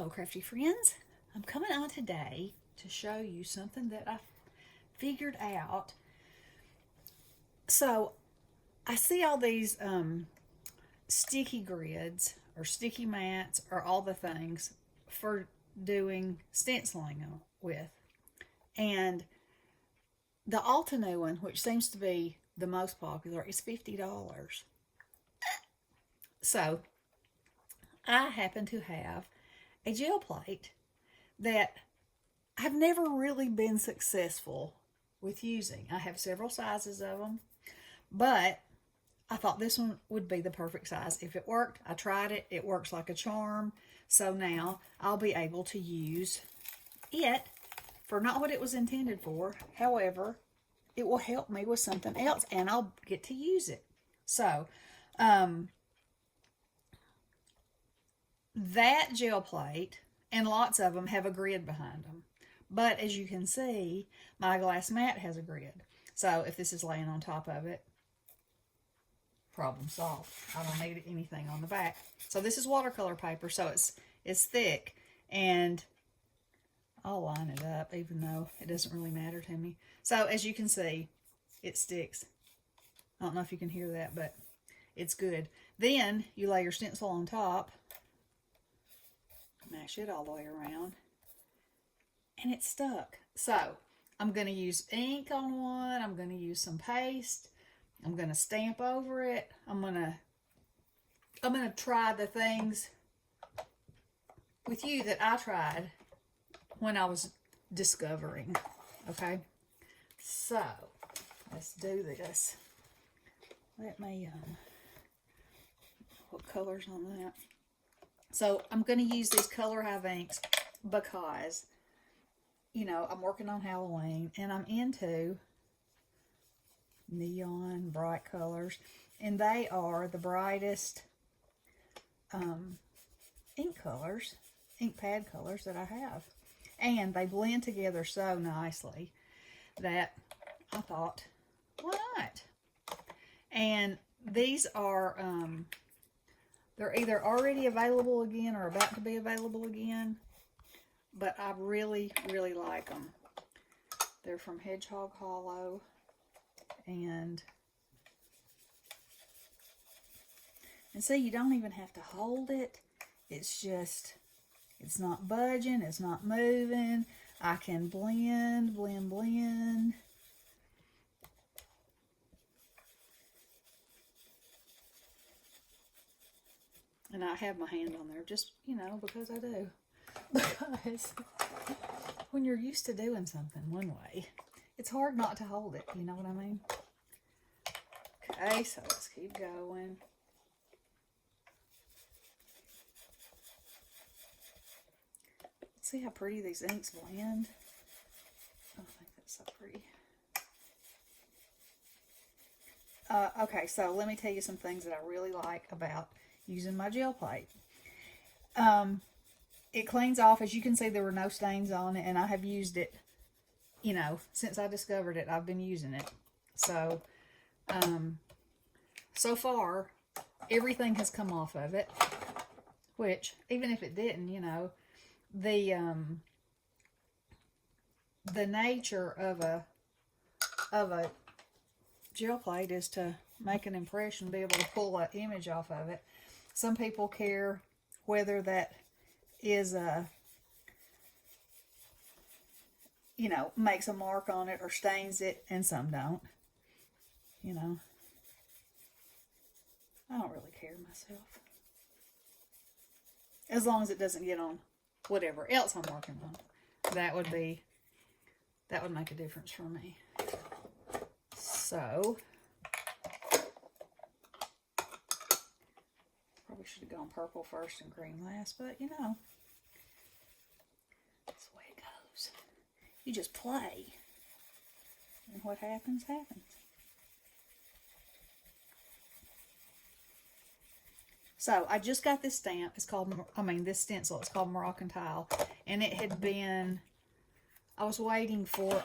Hello, Crafty Friends. I'm coming on today to show you something that I figured out. So, I see all these sticky grids or sticky mats or all the things for doing stenciling with. And the Alta new one, which seems to be the most popular, is $50. So, I happen to have a gel plate that I've never really been successful with using. I have several sizes of them, but I thought this one would be the perfect size. If it worked, I tried it. It works like a charm. So now I'll be able to use it for not what it was intended for. However, it will help me with something else and I'll get to use it. So, that gel plate, and lots of them have a grid behind them. But as you can see, my glass mat has a grid. So if this is laying on top of it, problem solved. I don't need anything on the back. So this is watercolor paper, so it's thick, and I'll line it up even though it doesn't really matter to me. So as you can see, it sticks. I don't know if you can hear that, but it's good. Then you lay your stencil on top, mash it all the way around, and it's stuck. So I'm going to use ink on one. I'm going to use some paste. I'm going to stamp over it. I'm going to try the things with you that I tried when I was discovering. Okay, so let's do this. Let me what colors on that. So I'm going to use these Color Hive inks because, you know, I'm working on Halloween and I'm into neon bright colors, and they are the brightest ink pad colors that I have. And they blend together so nicely that I thought, why not? And these are they're either already available again or about to be available again, but I really, really like them. They're from Hedgehog Hollow, and see, you don't even have to hold it. It's just, it's not budging, it's not moving. I can blend. And I have my hand on there just, you know, because I do. Because when you're used to doing something one way, it's hard not to hold it, you know what I mean? Okay, so let's keep going. See how pretty these inks blend? Oh, I think that's so pretty. Okay, so let me tell you some things that I really like about using my gel plate. It cleans off. As you can see, there were no stains on it, and I have used it, you know, since I discovered it. I've been using it. So, so far, everything has come off of it, which, even if it didn't, you know, the nature of a gel plate is to make an impression, be able to pull an image off of it. Some people care whether that is you know, makes a mark on it or stains it, and some don't. You know, I don't really care myself, as long as it doesn't get on whatever else I'm working on. That would make a difference for me. So probably should have gone purple first and green last, but you know, that's the way it goes. You just play, and what happens, happens. So I just got this stamp. It's called, this stencil. It's called Moroccan Tile, and it had been, I was waiting for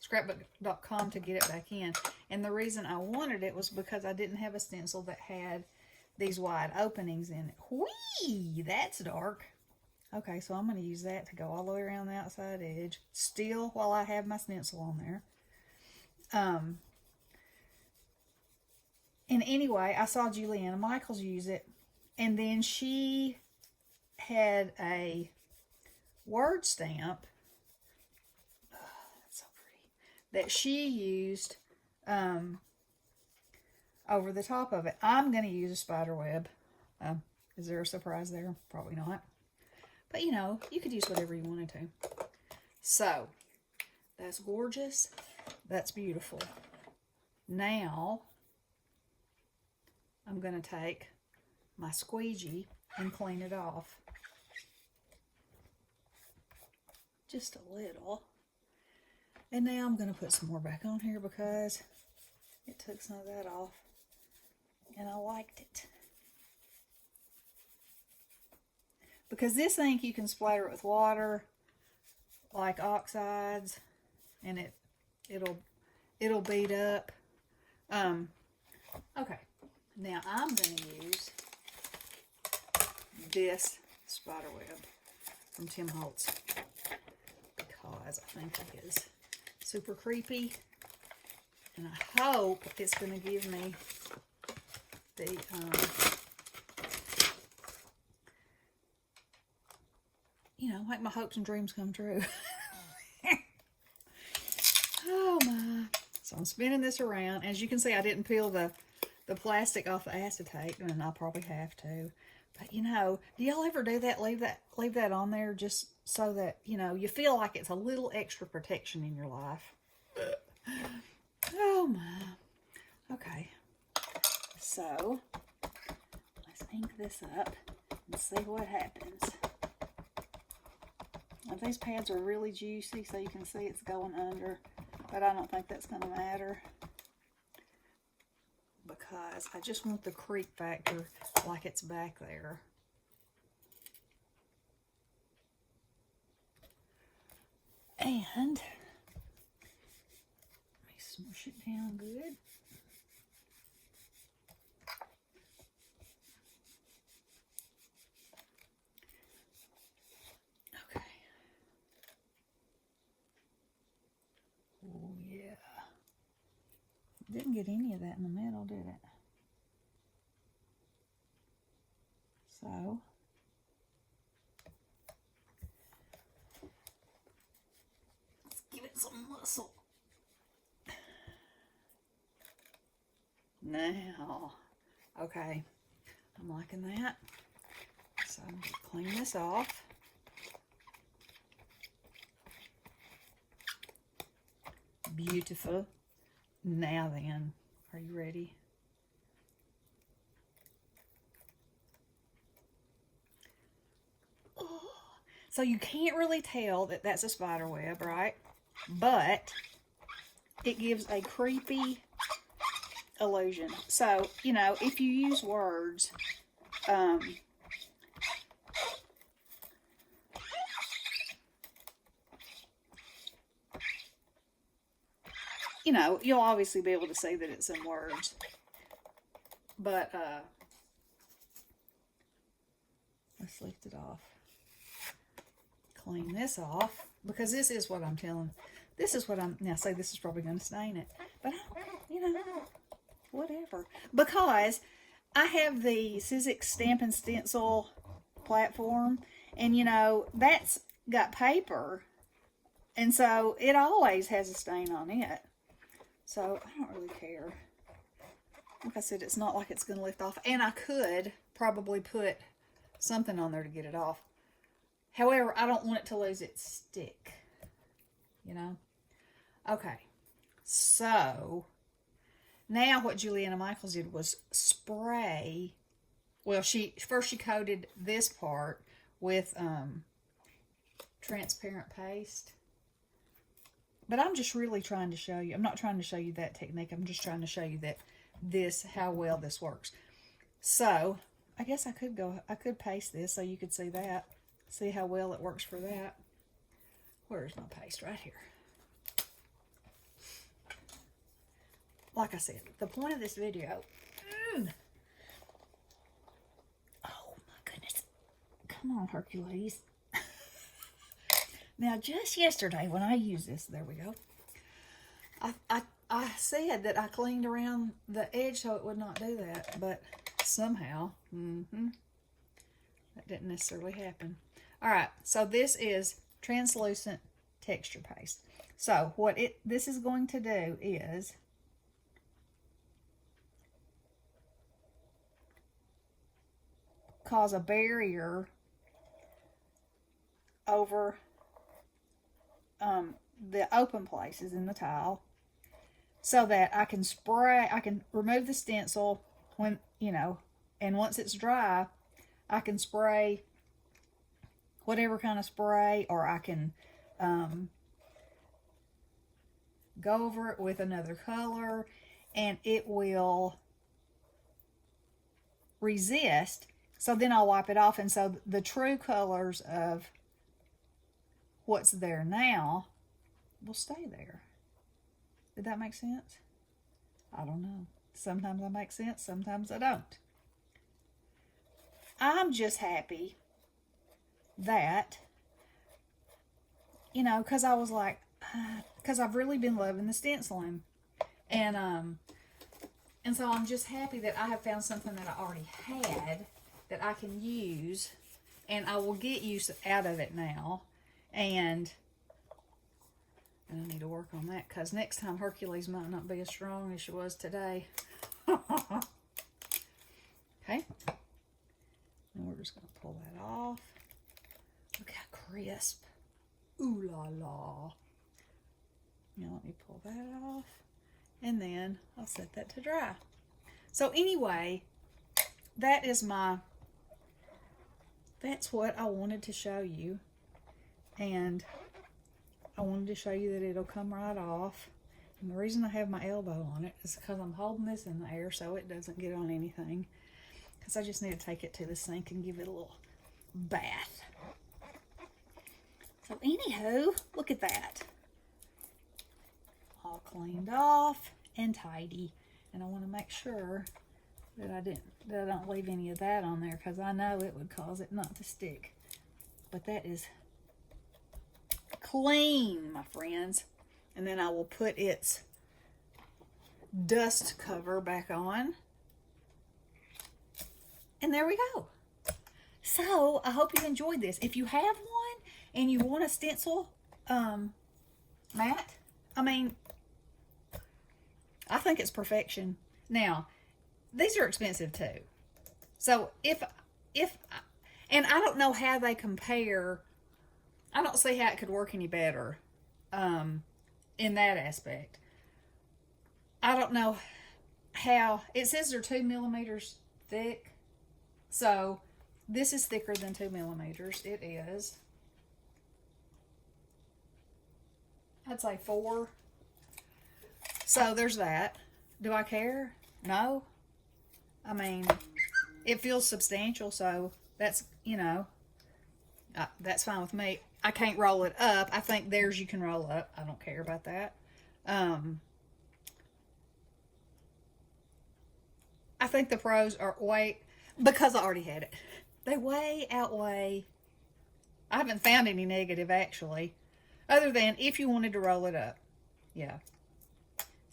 scrapbook.com to get it back in, and the reason I wanted it was because I didn't have a stencil that had these wide openings in it. Whee! That's dark. Okay, so I'm going to use that to go all the way around the outside edge, still while I have my stencil on there. And anyway, I saw Juliana Michaels use it, and then she had a word stamp, oh, that's so pretty, that she used over the top of it. I'm going to use a spider web. Is there a surprise there? Probably not. But, you know, you could use whatever you wanted to. So, that's gorgeous. That's beautiful. Now, I'm going to take my squeegee and clean it off. Just a little. And now I'm going to put some more back on here because it took some of that off. And I liked it. Because this ink you can splatter it with water, like oxides, and it'll beat up. Okay, now I'm going to use this spider web from Tim Holtz because I think it is super creepy, and I hope it's going to give me the you know, make my hopes and dreams come true. Oh my. So I'm spinning this around. As you can see, I didn't peel the plastic off the acetate, and I'll probably have to. But you know, do y'all ever do that? Leave that on there just so that, you know, you feel like it's a little extra protection in your life. Oh my. Okay. So let's ink this up and see what happens. Now, these pads are really juicy, so you can see it's going under, but I don't think that's going to matter because I just want the creep factor like it's back there. And let me smush it down good. Didn't get any of that in the middle, did it? So, let's give it some muscle. Now, okay, I'm liking that. So, I'm going to clean this off. Beautiful. Now then, are you ready? Oh, so you can't really tell that that's a spider web, right? But it gives a creepy illusion. So, you know, if you use words, you know, you'll obviously be able to see that it's in words. But, let's lift it off. Clean this off. Because this is what I'm telling. This is what I'm, now say this is probably going to stain it. But, you know, whatever. Because I have the Sizzix Stamp and Stencil platform. And, you know, that's got paper. And so it always has a stain on it. So, I don't really care. Like I said, it's not like it's going to lift off. And I could probably put something on there to get it off. However, I don't want it to lose its stick. You know? Okay. So, now what Juliana Michaels did was spray. Well, first she coated this part with transparent paste. But I'm just really trying to show you. I'm not trying to show you that technique. I'm just trying to show you that how well this works. So, I guess I could paste this so you could see that. See how well it works for that. Where's my paste? Right here. Like I said, the point of this video Come on, Hercules. Now, just yesterday when I used this, there we go. I said that I cleaned around the edge so it would not do that, but somehow, that didn't necessarily happen. All right, so this is translucent texture paste. So what this is going to do is cause a barrier over the open places in the tile, so that I can remove the stencil when, and once it's dry, I can spray whatever kind of spray, or I can go over it with another color, and it will resist. So then I'll wipe it off, and so the true colors of what's there now will stay there. Did that make sense? I don't know. Sometimes I make sense, sometimes I don't. I'm just happy that, because I was like, because I've really been loving the stenciling. And so I'm just happy that I have found something that I already had that I can use, and I will get use out of it now. And I need to work on that, because next time Hercules might not be as strong as she was today. Okay. And we're just going to pull that off. Look how crisp. Ooh la la. Now let me pull that off. And then I'll set that to dry. So anyway, that's what I wanted to show you. And I wanted to show you that it'll come right off. And the reason I have my elbow on it is because I'm holding this in the air so it doesn't get on anything. Because I just need to take it to the sink and give it a little bath. So anywho, look at that. All cleaned off and tidy. And I want to make sure that I don't leave any of that on there, because I know it would cause it not to stick. But that is clean, my friends. And then I will put its dust cover back on. And there we go. So I hope you enjoyed this. If you have one and you want a stencil mat, I think it's perfection. Now, these are expensive too. So and I don't know how they compare. I don't see how it could work any better in that aspect. I don't know how. It says they're 2 millimeters thick. So this is thicker than 2 millimeters. It is, I'd say 4. So there's that. Do I care? No. It feels substantial, so that's, that's fine with me. I can't roll it up. I think theirs you can roll up. I don't care about that. I think the pros are because I already had it. They outweigh. I haven't found any negative, actually, other than if you wanted to roll it up. Yeah.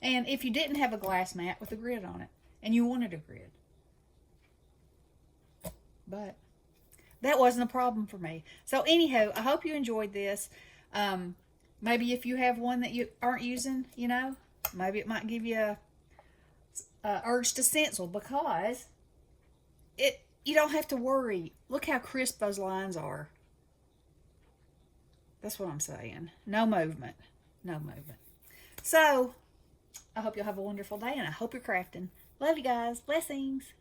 And if you didn't have a glass mat with a grid on it, and you wanted a grid. But that wasn't a problem for me. So anyhow, I hope you enjoyed this. Maybe if you have one that you aren't using, maybe it might give you a urge to stencil, because you don't have to worry. Look how crisp those lines are. That's what I'm saying. No movement. No movement. So I hope you'll have a wonderful day, and I hope you're crafting. Love you guys. Blessings.